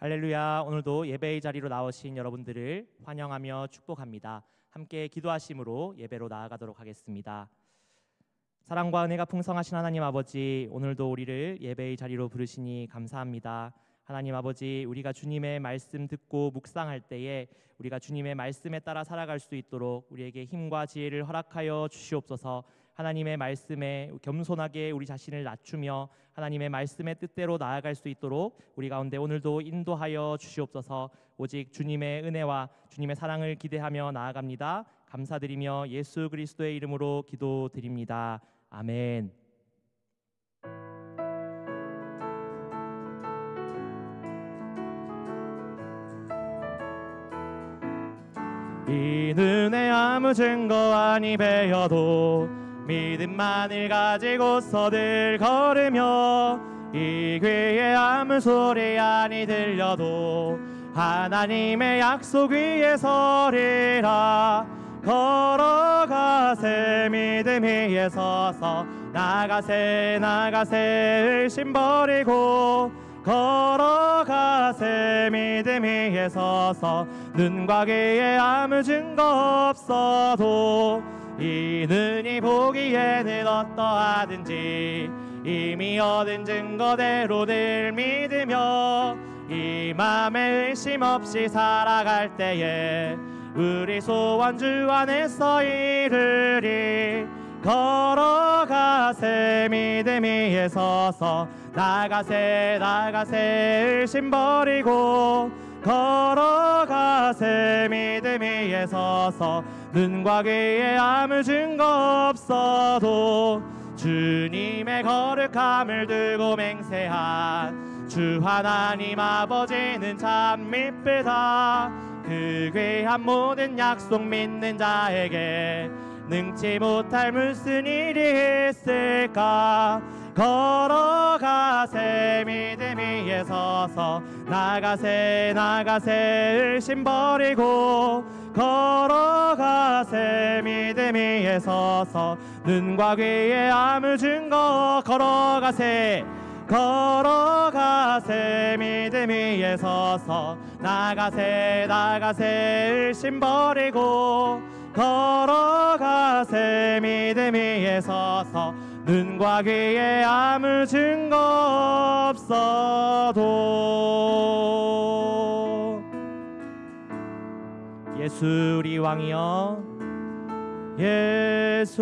할렐루야. 오늘도 예배의 자리로 나오신 여러분들을 환영하며 축복합니다. 함께 기도하심으로 예배로 나아가도록 하겠습니다. 사랑과 은혜가 풍성하신 하나님 아버지, 오늘도 우리를 예배의 자리로 부르시니 감사합니다. 하나님 아버지, 우리가 주님의 말씀 듣고 묵상할 때에 우리가 주님의 말씀에 따라 살아갈 수 있도록 우리에게 힘과 지혜를 허락하여 주시옵소서. 하나님의 말씀에 겸손하게 우리 자신을 낮추며 하나님의 말씀의 뜻대로 나아갈 수 있도록 우리 가운데 오늘도 인도하여 주시옵소서. 오직 주님의 은혜와 주님의 사랑을 기대하며 나아갑니다. 감사드리며 예수 그리스도의 이름으로 기도드립니다. 아멘. 이 눈에 아무 증거 아니 배어도 믿음만을 가지고서 늘 걸으며 이 귀에 아무 소리 아니 들려도 하나님의 약속 위에 서리라. 걸어가세 믿음 위에 서서 나가세 의심 버리고 걸어가세 믿음 위에 서서 눈과 귀에 아무 증거 없어도 이 눈이 보기에는 어떠하든지 이미 얻은 증거대로 늘 믿으며 이 맘에 의심 없이 살아갈 때에 우리 소원 주 안에서 이르리. 걸어가세 믿음 위에 서서 나가세 의심 버리고 걸어가세 믿음 위에 서서 눈과 귀에 아무 증거 없어도 주님의 거룩함을 두고 맹세한 주 하나님 아버지는 참 미쁘다. 그 귀한 모든 약속 믿는 자에게 능치 못할 무슨 일이 있을까. 걸어가세 믿음 위에 서서 나가세 의심 버리고 걸어가세 믿음 위에 서서 눈과 귀에 아무 증거 걸어가세 믿음 위에 서서 나가세 의심 버리고 걸어가세 믿음 위에 서서 눈과 귀에 아무 증거 없어도 예수 우리 왕이여, 예수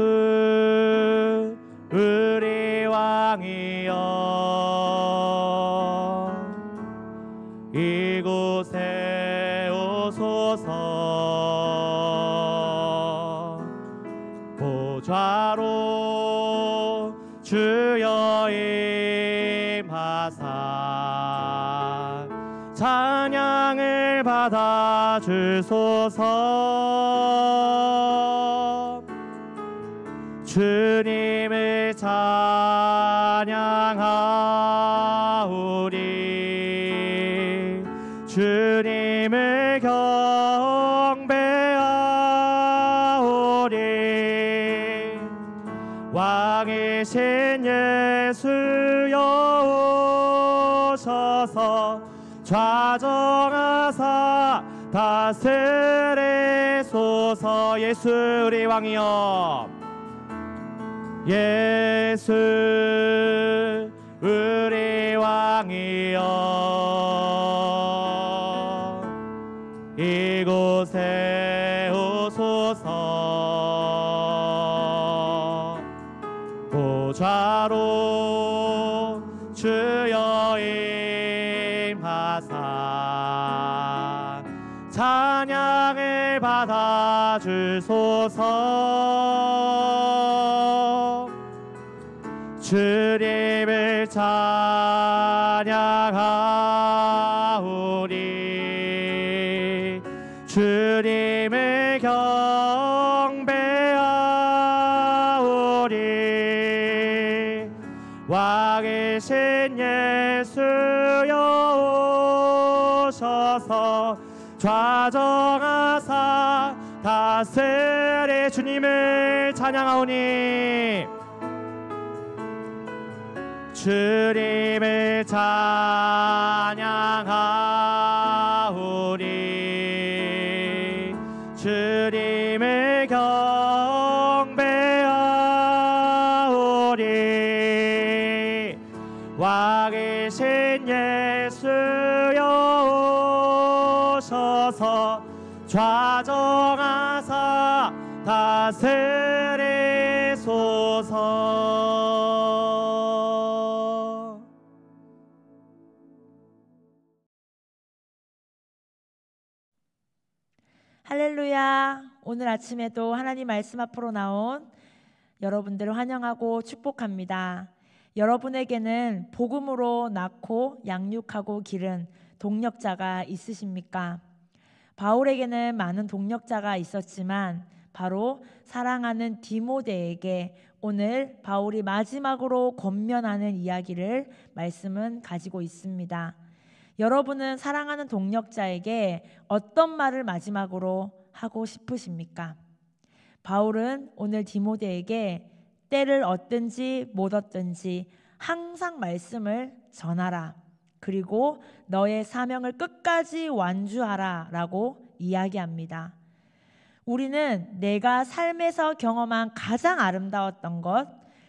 우리 왕이여, 이곳에 오소서. 보좌로 주여 임하사 찬양을 받아 주소서. 주님을 찬양하오리. 주님을 경배하오리. 왕이신 예수여 오셔서 좌정하사 다스리소서. 예수 우리 왕이여, 예수 우리 왕이여, 이곳에 오소서. 보좌로 주여 임하사 찬양을 받아 주소서. 주님을 찬양하오리. 주님을 경배하오리. 왕이신 예수여 오셔서 좌정하사 다스리. 주님을 찬양하오니. 주님을 찬양하오니. 주님을 경배하오리. 와 계신 예수여 오셔서 좌정하사 다스리소서. 할렐루야. 오늘 아침에도 하나님 말씀 앞으로 나온 여러분들을 환영하고 축복합니다. 여러분에게는 복음으로 낳고 양육하고 기른 동력자가 있으십니까? 바울에게는 많은 동력자가 있었지만 바로 사랑하는 디모데에게 오늘 바울이 마지막으로 권면하는 이야기를 말씀은 가지고 있습니다. 여러분은 사랑하는 동력자에게 어떤 말을 마지막으로 하고 싶으십니까? 바울은 오늘 디모데에게 때를 얻든지 못 얻든지 항상 말씀을 전하라. 그리고 너의 사명을 끝까지 완주하라 라고 이야기합니다. 우리는 내가 삶에서 경험한 가장 아름다웠던 것,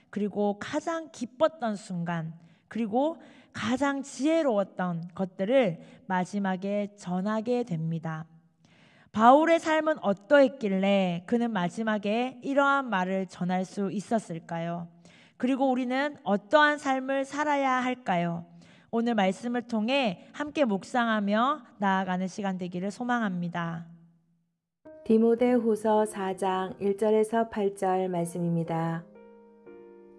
그리고 가장 기뻤던 순간, 그리고 가장 지혜로웠던 것들을 마지막에 전하게 됩니다. 바울의 삶은 어떠했길래 그는 마지막에 이러한 말을 전할 수 있었을까요? 그리고 우리는 어떠한 삶을 살아야 할까요? 오늘 말씀을 통해 함께 묵상하며 나아가는 시간 되기를 소망합니다. 디모데후서 4장 1절에서 8절 말씀입니다.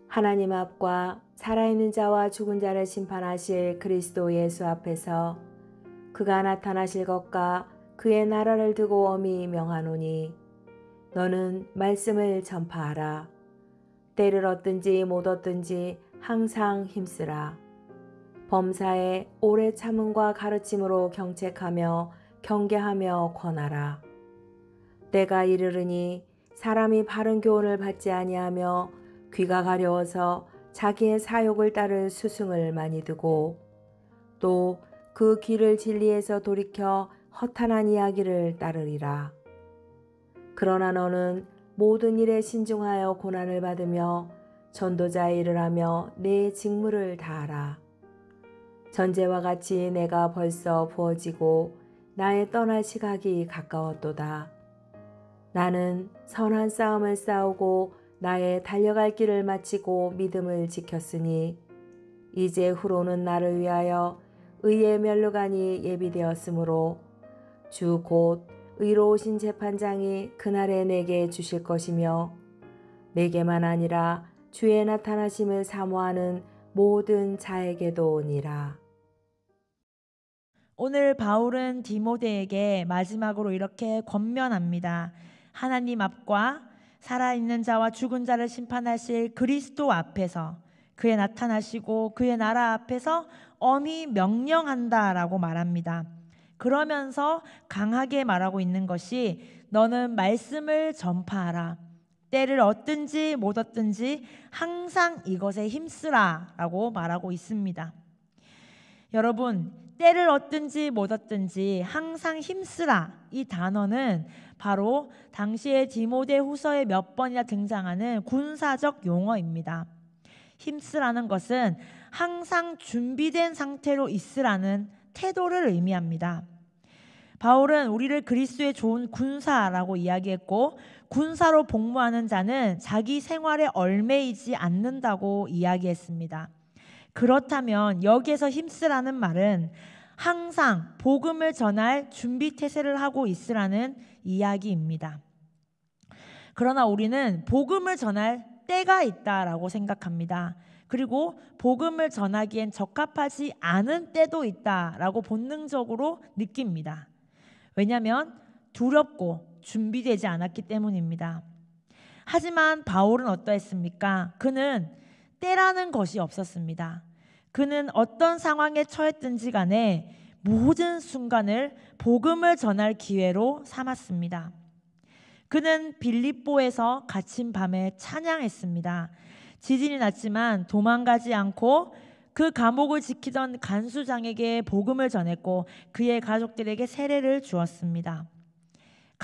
하나님 앞과 살아있는 자와 죽은 자를 심판하실 그리스도 예수 앞에서 그가 나타나실 것과 그의 나라를 두고 엄히 명하노니 너는 말씀을 전파하라. 때를 얻든지 못 얻든지 항상 힘쓰라. 범사에 오래 참음과 가르침으로 경책하며 경계하며 권하라. 때가 이르르니 사람이 바른 교훈을 받지 아니하며 귀가 가려워서 자기의 사욕을 따를 스승을 많이 두고 또 그 귀를 진리에서 돌이켜 허탄한 이야기를 따르리라. 그러나 너는 모든 일에 신중하여 고난을 받으며 전도자의 일을 하며 내 직무를 다하라. 전제와 같이 내가 벌써 부어지고 나의 떠날 시각이 가까웠도다. 나는 선한 싸움을 싸우고 나의 달려갈 길을 마치고 믿음을 지켰으니 이제 후로는 나를 위하여 의의 면류관이 예비되었으므로 주 곧 의로우신 재판장이 그날에 내게 주실 것이며 내게만 아니라 주의 나타나심을 사모하는 모든 자에게도니라. 오늘 바울은 디모데에게 마지막으로 이렇게 권면합니다. 하나님 앞과 살아있는 자와 죽은 자를 심판하실 그리스도 앞에서 그의 나타나시고 그의 나라 앞에서 엄히 명령한다라고 말합니다. 그러면서 강하게 말하고 있는 것이 너는 말씀을 전파하라. 때를 얻든지 못 얻든지 항상 이것에 힘쓰라 라고 말하고 있습니다. 여러분, 때를 얻든지 못 얻든지 항상 힘쓰라 이 단어는 바로 당시의 디모데 후서에 몇 번이나 등장하는 군사적 용어입니다. 힘쓰라는 것은 항상 준비된 상태로 있으라는 태도를 의미합니다. 바울은 우리를 그리스도의 좋은 군사라고 이야기했고 군사로 복무하는 자는 자기 생활에 얽매이지 않는다고 이야기했습니다. 그렇다면 여기에서 힘쓰라는 말은 항상 복음을 전할 준비 태세를 하고 있으라는 이야기입니다. 그러나 우리는 복음을 전할 때가 있다라고 생각합니다. 그리고 복음을 전하기엔 적합하지 않은 때도 있다라고 본능적으로 느낍니다. 왜냐하면 두렵고 준비되지 않았기 때문입니다. 하지만 바울은 어떠했습니까? 그는 때라는 것이 없었습니다. 그는 어떤 상황에 처했든지 간에 모든 순간을 복음을 전할 기회로 삼았습니다. 그는 빌립보에서 갇힌 밤에 찬양했습니다. 지진이 났지만 도망가지 않고 그 감옥을 지키던 간수장에게 복음을 전했고 그의 가족들에게 세례를 주었습니다.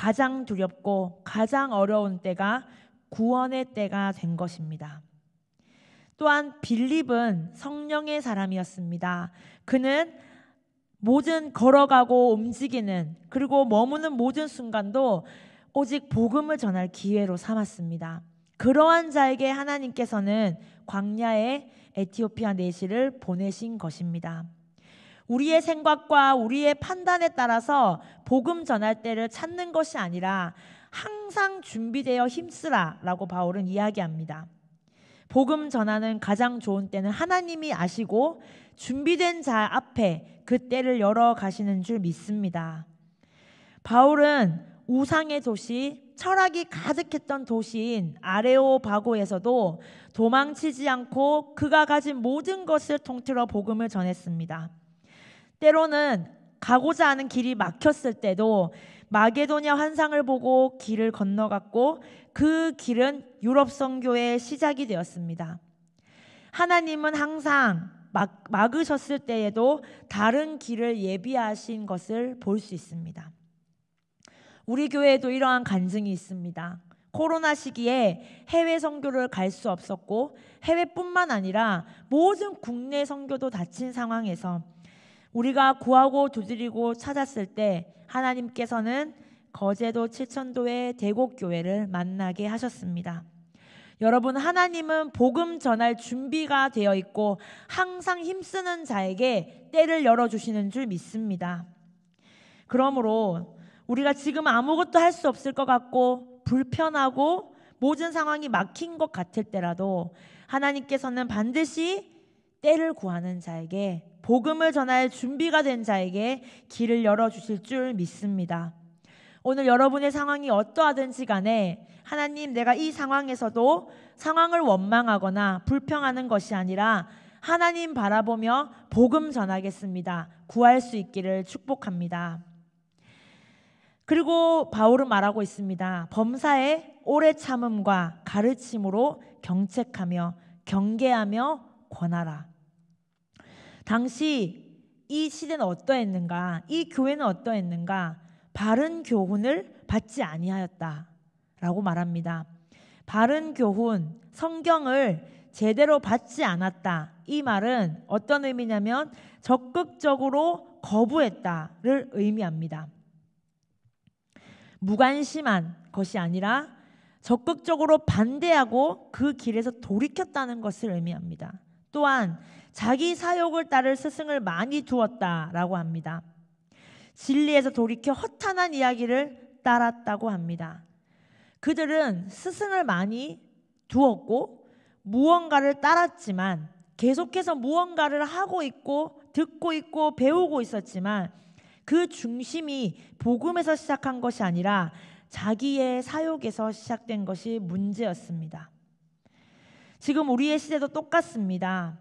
가장 두렵고 가장 어려운 때가 구원의 때가 된 것입니다. 또한 빌립은 성령의 사람이었습니다. 그는 모든 걸어가고 움직이는 그리고 머무는 모든 순간도 오직 복음을 전할 기회로 삼았습니다. 그러한 자에게 하나님께서는 광야에 에티오피아 내시를 보내신 것입니다. 우리의 생각과 우리의 판단에 따라서 복음 전할 때를 찾는 것이 아니라 항상 준비되어 힘쓰라 라고 바울은 이야기합니다. 복음 전하는 가장 좋은 때는 하나님이 아시고 준비된 자 앞에 그 때를 열어 가시는 줄 믿습니다. 바울은 우상의 도시, 철학이 가득했던 도시인 아레오바고에서도 도망치지 않고 그가 가진 모든 것을 통틀어 복음을 전했습니다. 때로는 가고자 하는 길이 막혔을 때도 마게도냐 환상을 보고 길을 건너갔고 그 길은 유럽 선교의 시작이 되었습니다. 하나님은 항상 막으셨을 때에도 다른 길을 예비하신 것을 볼 수 있습니다. 우리 교회에도 이러한 간증이 있습니다. 코로나 시기에 해외 선교를 갈 수 없었고 해외뿐만 아니라 모든 국내 선교도 닫힌 상황에서 우리가 구하고 두드리고 찾았을 때 하나님께서는 거제도 칠천도의 대곡교회를 만나게 하셨습니다. 여러분, 하나님은 복음 전할 준비가 되어 있고 항상 힘쓰는 자에게 때를 열어주시는 줄 믿습니다. 그러므로 우리가 지금 아무것도 할 수 없을 것 같고 불편하고 모든 상황이 막힌 것 같을 때라도 하나님께서는 반드시 때를 구하는 자에게, 복음을 전할 준비가 된 자에게 길을 열어주실 줄 믿습니다. 오늘 여러분의 상황이 어떠하든지 간에 하나님, 내가 이 상황에서도 상황을 원망하거나 불평하는 것이 아니라 하나님 바라보며 복음 전하겠습니다. 구할 수 있기를 축복합니다. 그리고 바울은 말하고 있습니다. 범사에 오래 참음과 가르침으로 경책하며 경계하며 권하라. 당시 이 시대는 어떠했는가? 이 교회는 어떠했는가? 바른 교훈을 받지 아니하였다라고 말합니다. 바른 교훈, 성경을 제대로 받지 않았다. 이 말은 어떤 의미냐면 적극적으로 거부했다를 의미합니다. 무관심한 것이 아니라 적극적으로 반대하고 그 길에서 돌이켰다는 것을 의미합니다. 또한 자기 사욕을 따를 스승을 많이 두었다라고 합니다. 진리에서 돌이켜 허탄한 이야기를 따랐다고 합니다. 그들은 스승을 많이 두었고 무언가를 따랐지만 계속해서 무언가를 하고 있고 듣고 있고 배우고 있었지만 그 중심이 복음에서 시작한 것이 아니라 자기의 사욕에서 시작된 것이 문제였습니다. 지금 우리의 시대도 똑같습니다.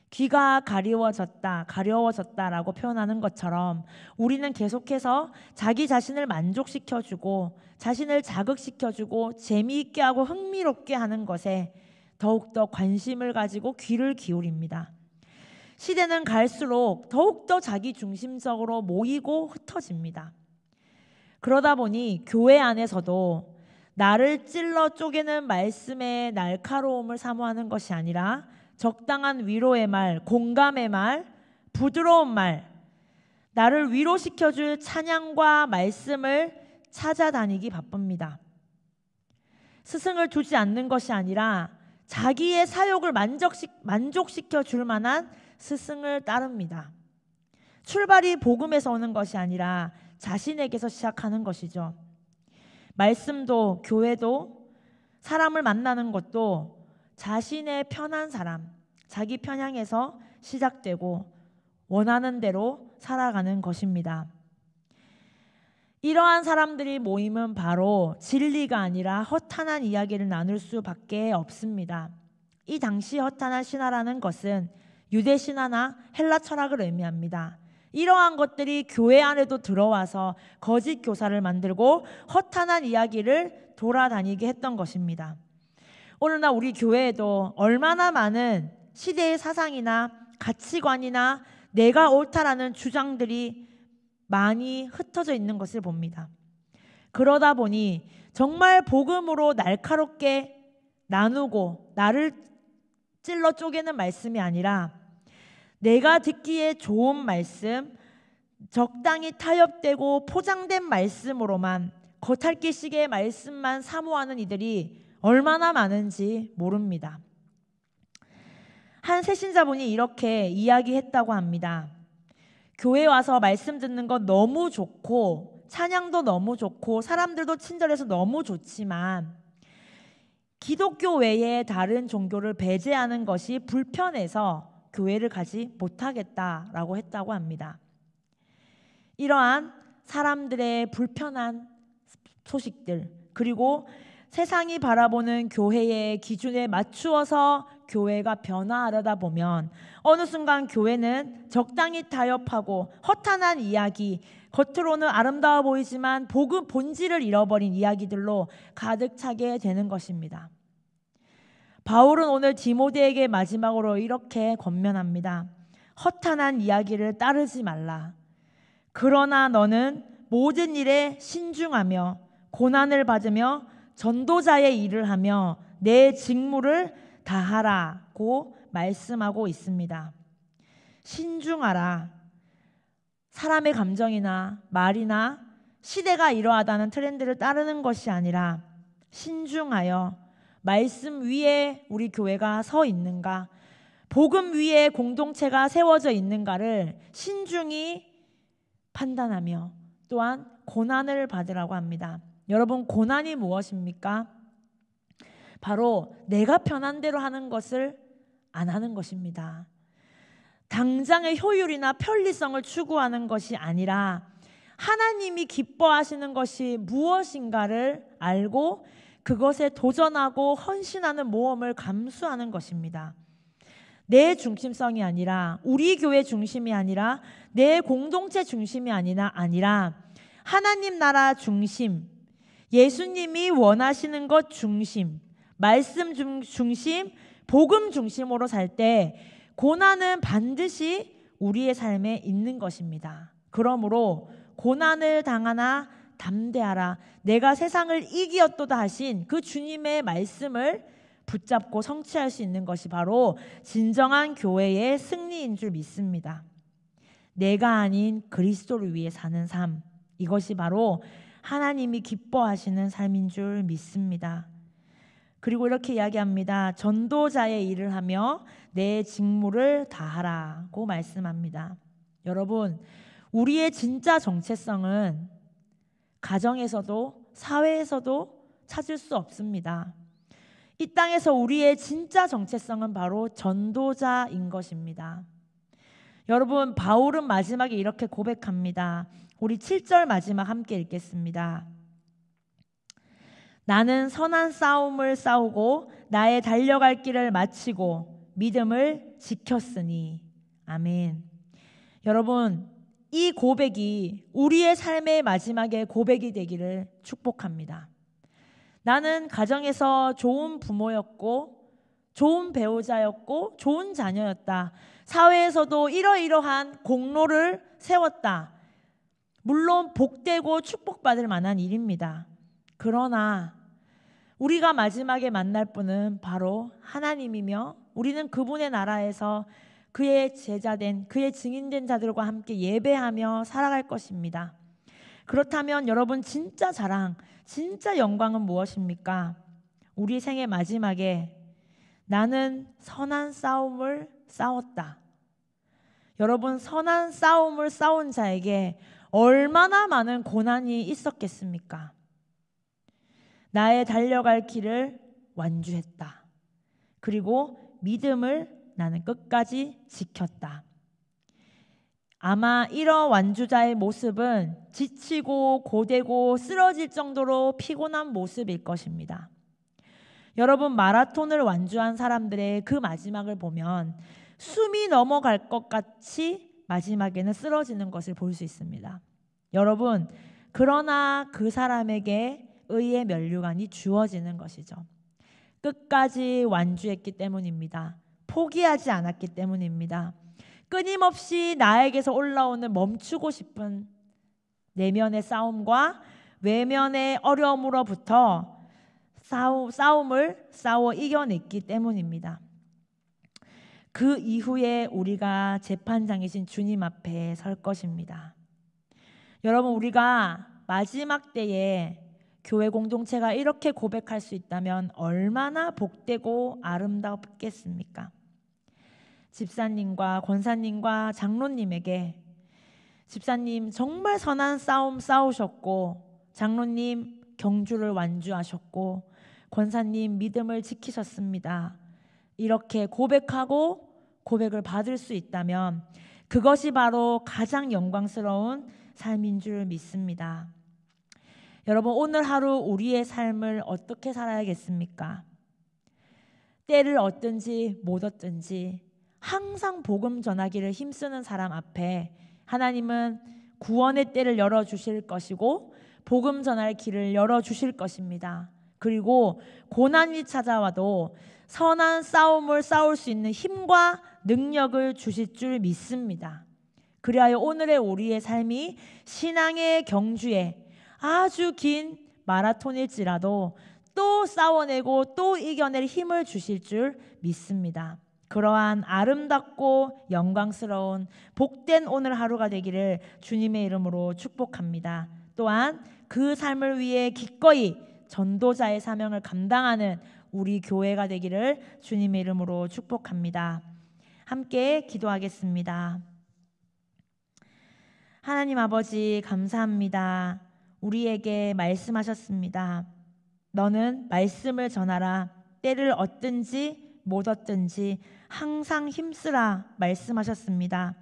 귀가 가려워졌다라고 표현하는 것처럼 우리는 계속해서 자기 자신을 만족시켜주고 자신을 자극시켜주고 재미있게 하고 흥미롭게 하는 것에 더욱더 관심을 가지고 귀를 기울입니다. 시대는 갈수록 더욱더 자기 중심적으로 모이고 흩어집니다. 그러다 보니 교회 안에서도 나를 찔러 쪼개는 말씀의 날카로움을 사모하는 것이 아니라 적당한 위로의 말, 공감의 말, 부드러운 말, 나를 위로시켜줄 찬양과 말씀을 찾아다니기 바쁩니다. 스승을 두지 않는 것이 아니라 자기의 사욕을 만족시켜 줄 만한 스승을 따릅니다. 출발이 복음에서 오는 것이 아니라 자신에게서 시작하는 것이죠. 말씀도 교회도 사람을 만나는 것도 자신의 편한 사람, 자기 편향에서 시작되고 원하는 대로 살아가는 것입니다. 이러한 사람들이 모이면 바로 진리가 아니라 허탄한 이야기를 나눌 수밖에 없습니다. 이 당시 허탄한 신화라는 것은 유대 신화나 헬라 철학을 의미합니다. 이러한 것들이 교회 안에도 들어와서 거짓 교사를 만들고 허탄한 이야기를 돌아다니게 했던 것입니다. 오늘날 우리 교회에도 얼마나 많은 시대의 사상이나 가치관이나 내가 옳다라는 주장들이 많이 흩어져 있는 것을 봅니다. 그러다 보니 정말 복음으로 날카롭게 나누고 나를 찔러 쪼개는 말씀이 아니라 내가 듣기에 좋은 말씀, 적당히 타협되고 포장된 말씀으로만 겉핥기식의 말씀만 사모하는 이들이 얼마나 많은지 모릅니다. 한 새신자분이 이렇게 이야기했다고 합니다. 교회 와서 말씀 듣는 건 너무 좋고 찬양도 너무 좋고 사람들도 친절해서 너무 좋지만 기독교 외에 다른 종교를 배제하는 것이 불편해서 교회를 가지 못하겠다라고 했다고 합니다. 이러한 사람들의 불편한 소식들, 그리고 세상이 바라보는 교회의 기준에 맞추어서 교회가 변화하려다 보면 어느 순간 교회는 적당히 타협하고 허탄한 이야기, 겉으로는 아름다워 보이지만 복음 본질을 잃어버린 이야기들로 가득 차게 되는 것입니다. 바울은 오늘 디모데에게 마지막으로 이렇게 권면합니다. 허탄한 이야기를 따르지 말라. 그러나 너는 모든 일에 신중하며 고난을 받으며 전도자의 일을 하며 내 직무를 다하라고 말씀하고 있습니다. 신중하라. 사람의 감정이나 말이나 시대가 이러하다는 트렌드를 따르는 것이 아니라 신중하여 말씀 위에 우리 교회가 서 있는가, 복음 위에 공동체가 세워져 있는가를 신중히 판단하며 또한 고난을 받으라고 합니다. 여러분, 고난이 무엇입니까? 바로 내가 편한 대로 하는 것을 안 하는 것입니다. 당장의 효율이나 편리성을 추구하는 것이 아니라 하나님이 기뻐하시는 것이 무엇인가를 알고 그것에 도전하고 헌신하는 모험을 감수하는 것입니다. 내 중심성이 아니라, 우리 교회 중심이 아니라, 내 공동체 중심이 아니라 하나님 나라 중심, 예수님이 원하시는 것 중심, 말씀 중심, 복음 중심으로 살 때 고난은 반드시 우리의 삶에 있는 것입니다. 그러므로 고난을 당하나 담대하라. 내가 세상을 이기었도다 하신 그 주님의 말씀을 붙잡고 성취할 수 있는 것이 바로 진정한 교회의 승리인 줄 믿습니다. 내가 아닌 그리스도를 위해 사는 삶, 이것이 바로 하나님이 기뻐하시는 삶인 줄 믿습니다. 그리고 이렇게 이야기합니다. 전도자의 일을 하며 내 직무를 다하라고 말씀합니다. 여러분, 우리의 진짜 정체성은 가정에서도 사회에서도 찾을 수 없습니다. 이 땅에서 우리의 진짜 정체성은 바로 전도자인 것입니다. 여러분, 바울은 마지막에 이렇게 고백합니다. 우리 7절 마지막 함께 읽겠습니다. 나는 선한 싸움을 싸우고 나의 달려갈 길을 마치고 믿음을 지켰으니. 아멘. 여러분, 이 고백이 우리의 삶의 마지막에 고백이 되기를 축복합니다. 나는 가정에서 좋은 부모였고 좋은 배우자였고 좋은 자녀였다. 사회에서도 이러이러한 공로를 세웠다. 물론 복되고 축복받을 만한 일입니다. 그러나 우리가 마지막에 만날 분은 바로 하나님이며 우리는 그분의 나라에서 그의 제자된, 그의 증인된 자들과 함께 예배하며 살아갈 것입니다. 그렇다면 여러분, 진짜 자랑, 진짜 영광은 무엇입니까? 우리 생의 마지막에 나는 선한 싸움을 싸웠다. 여러분, 선한 싸움을 싸운 자에게 얼마나 많은 고난이 있었겠습니까? 나의 달려갈 길을 완주했다. 그리고 믿음을 나는 끝까지 지켰다. 아마 이런 완주자의 모습은 지치고 고되고 쓰러질 정도로 피곤한 모습일 것입니다. 여러분, 마라톤을 완주한 사람들의 그 마지막을 보면 숨이 넘어갈 것 같이 마지막에는 쓰러지는 것을 볼 수 있습니다. 여러분, 그러나 그 사람에게 의의 면류관이 주어지는 것이죠. 끝까지 완주했기 때문입니다. 포기하지 않았기 때문입니다. 끊임없이 나에게서 올라오는 멈추고 싶은 내면의 싸움과 외면의 어려움으로부터 싸움을 싸워 이겨냈기 때문입니다. 그 이후에 우리가 재판장이신 주님 앞에 설 것입니다. 여러분, 우리가 마지막 때에 교회 공동체가 이렇게 고백할 수 있다면 얼마나 복되고 아름답겠습니까? 집사님과 권사님과 장로님에게 집사님 정말 선한 싸움 싸우셨고, 장로님 경주를 완주하셨고, 권사님 믿음을 지키셨습니다. 이렇게 고백하고 고백을 받을 수 있다면 그것이 바로 가장 영광스러운 삶인 줄 믿습니다. 여러분, 오늘 하루 우리의 삶을 어떻게 살아야겠습니까? 때를 얻든지 못 얻든지 항상 복음 전하기를 힘쓰는 사람 앞에 하나님은 구원의 때를 열어주실 것이고 복음 전할 길을 열어주실 것입니다. 그리고 고난이 찾아와도 선한 싸움을 싸울 수 있는 힘과 능력을 주실 줄 믿습니다. 그리하여 오늘의 우리의 삶이 신앙의 경주에 아주 긴 마라톤일지라도 또 싸워내고 또 이겨낼 힘을 주실 줄 믿습니다. 그러한 아름답고 영광스러운 복된 오늘 하루가 되기를 주님의 이름으로 축복합니다. 또한 그 삶을 위해 기꺼이 전도자의 사명을 감당하는 우리 교회가 되기를 주님의 이름으로 축복합니다. 함께 기도하겠습니다. 하나님 아버지, 감사합니다. 우리에게 말씀하셨습니다. 너는 말씀을 전하라. 때를 얻든지 못 얻든지 항상 힘쓰라 말씀하셨습니다.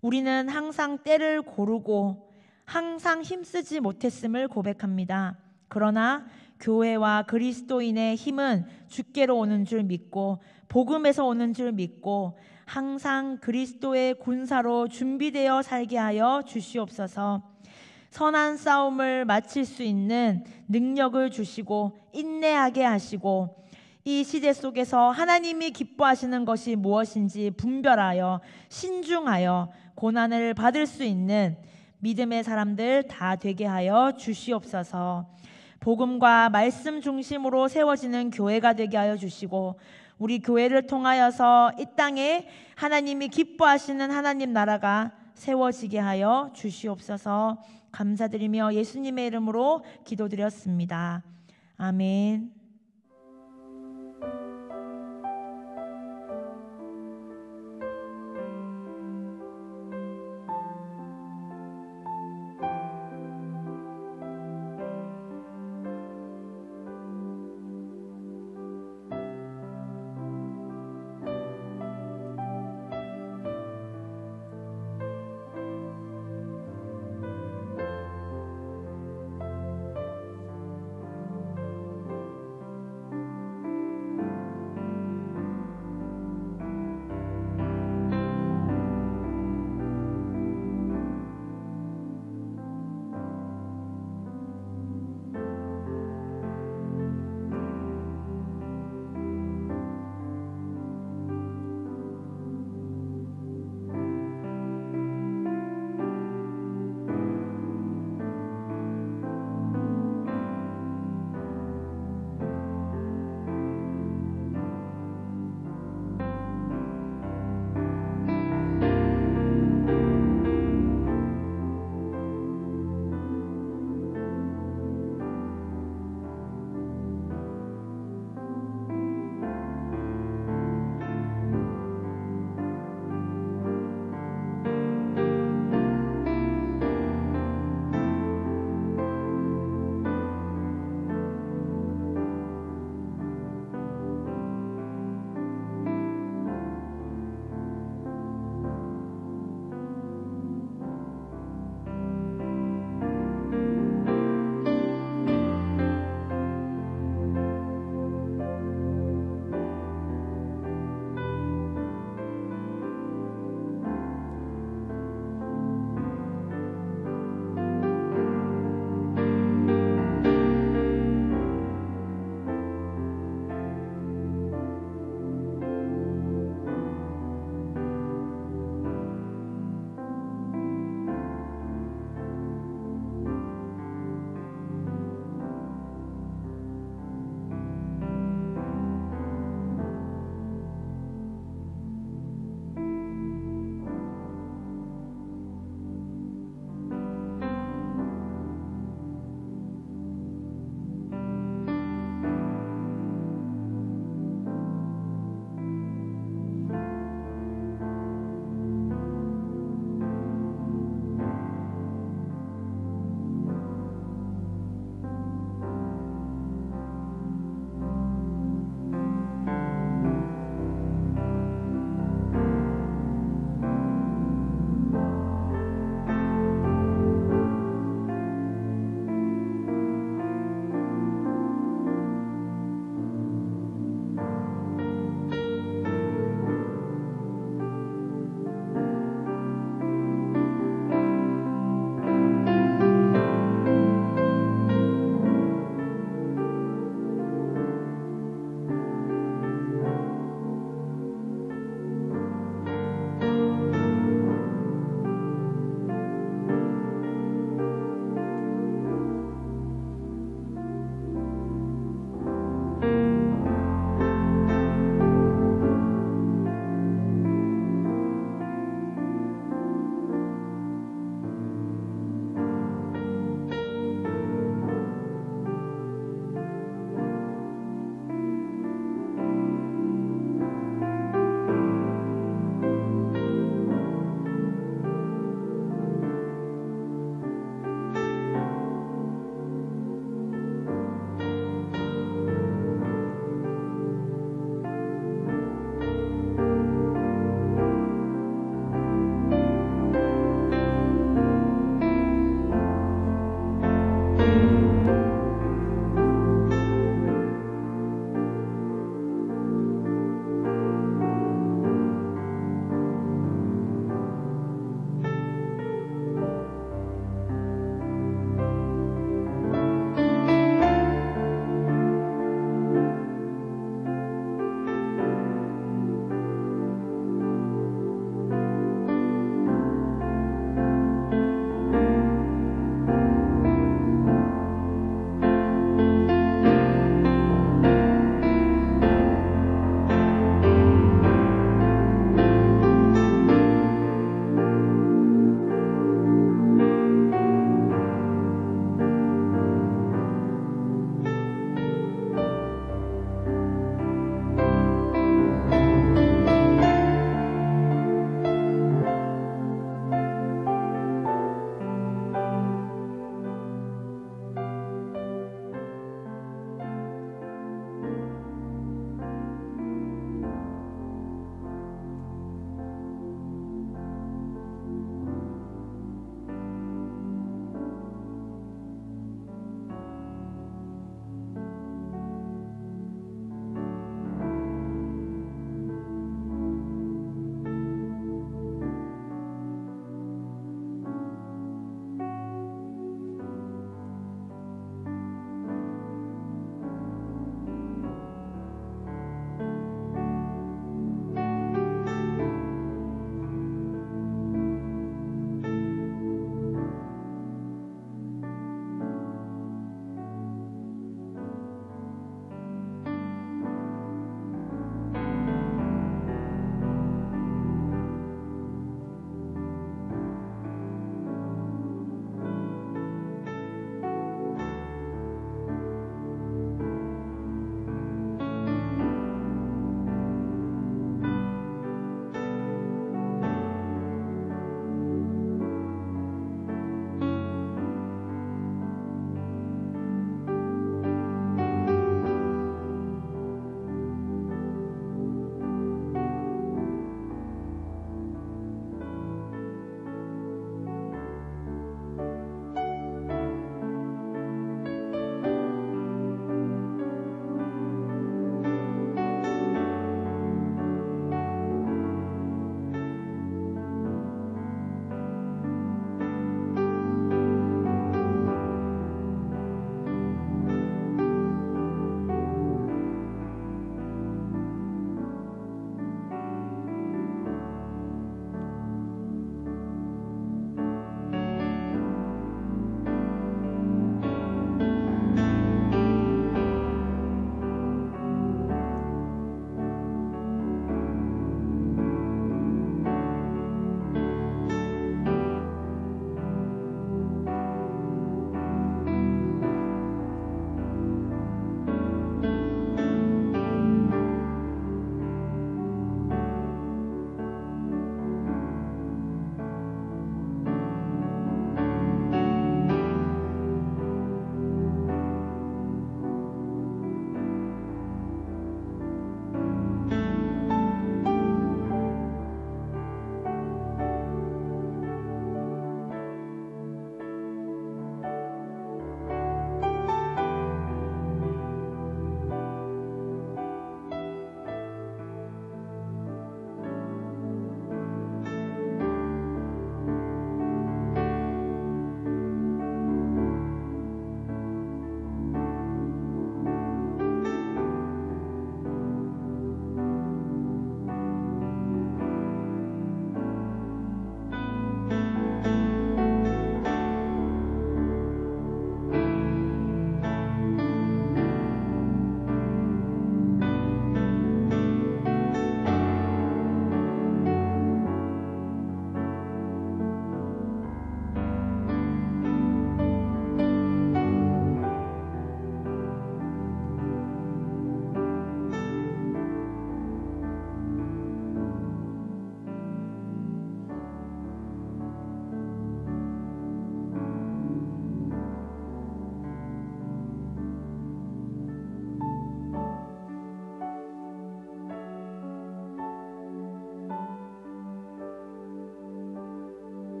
우리는 항상 때를 고르고 항상 힘쓰지 못했음을 고백합니다. 그러나 교회와 그리스도인의 힘은 주께로 오는 줄 믿고 복음에서 오는 줄 믿고 항상 그리스도의 군사로 준비되어 살게 하여 주시옵소서. 선한 싸움을 마칠 수 있는 능력을 주시고 인내하게 하시고 이 시대 속에서 하나님이 기뻐하시는 것이 무엇인지 분별하여 신중하여 고난을 받을 수 있는 믿음의 사람들 다 되게 하여 주시옵소서. 복음과 말씀 중심으로 세워지는 교회가 되게 하여 주시고 우리 교회를 통하여서 이 땅에 하나님이 기뻐하시는 하나님 나라가 세워지게 하여 주시옵소서. 감사드리며 예수님의 이름으로 기도드렸습니다. 아멘.